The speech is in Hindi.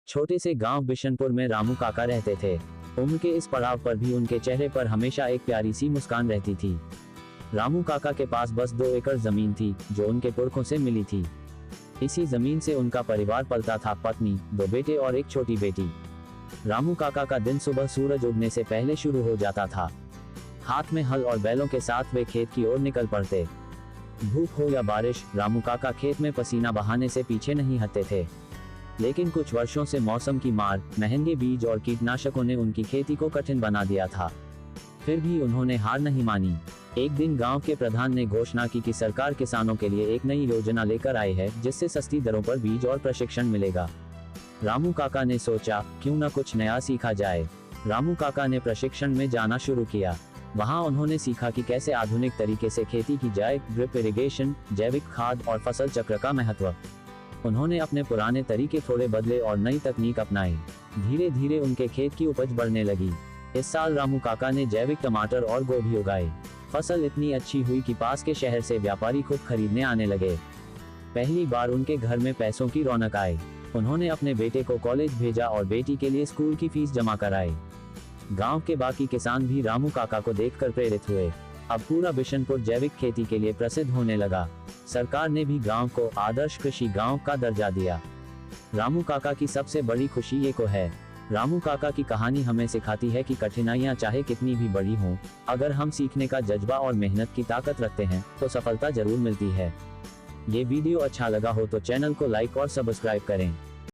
छोटे से गांव बिशनपुर में रामू काका रहते थे। उम्र के इस पड़ाव पर भी उनके चेहरे पर हमेशा एक प्यारी सी मुस्कान रहती थी। रामू काका के पास बस 2 एकड़ जमीन थी जो उनके पुरखों से मिली थी। इसी जमीन से उनका परिवार पलता था, पत्नी, 2 बेटे और एक छोटी बेटी। रामू काका का दिन सुबह सूरज उगने से पहले शुरू हो जाता था। हाथ में हल और बैलों के साथ वे खेत की ओर निकल पड़ते। धूप हो या बारिश, रामू काका खेत में पसीना बहाने से पीछे नहीं हटते थे। लेकिन कुछ वर्षों से मौसम की मार, महंगे बीज और कीटनाशकों ने उनकी खेती को कठिन बना दिया था। फिर भी उन्होंने हार नहीं मानी। एक दिन गांव के प्रधान ने घोषणा की कि सरकार किसानों के लिए एक नई योजना लेकर आई है जिससे सस्ती दरों पर बीज और प्रशिक्षण मिलेगा। रामू काका ने सोचा, क्यों न कुछ नया सीखा जाए। रामू काका ने प्रशिक्षण में जाना शुरू किया। वहां उन्होंने सीखा कि कैसे आधुनिक तरीके से खेती की जाए, ड्रिप इरिगेशन, जैविक खाद और फसल चक्र का महत्व। उन्होंने अपने पुराने तरीके थोड़े बदले और नई तकनीक अपनाई। धीरे धीरे उनके खेत की उपज बढ़ने लगी। इस साल रामू काका ने जैविक टमाटर और गोभी उगाए। फसल इतनी अच्छी हुई कि पास के शहर से व्यापारी खुद खरीदने आने लगे। पहली बार उनके घर में पैसों की रौनक आई। उन्होंने अपने बेटे को कॉलेज भेजा और बेटी के लिए स्कूल की फीस जमा कराई। गांव के बाकी किसान भी रामू काका को देखकर प्रेरित हुए। अब पूरा बिशनपुर जैविक खेती के लिए प्रसिद्ध होने लगा। सरकार ने भी गांव को आदर्श कृषि गांव का दर्जा दिया। रामू काका की सबसे बड़ी खुशी ये को है। रामू काका की कहानी हमें सिखाती है कि कठिनाइयां चाहे कितनी भी बड़ी हों, अगर हम सीखने का जज्बा और मेहनत की ताकत रखते हैं तो सफलता जरूर मिलती है। ये वीडियो अच्छा लगा हो तो चैनल को लाइक और सब्सक्राइब करें।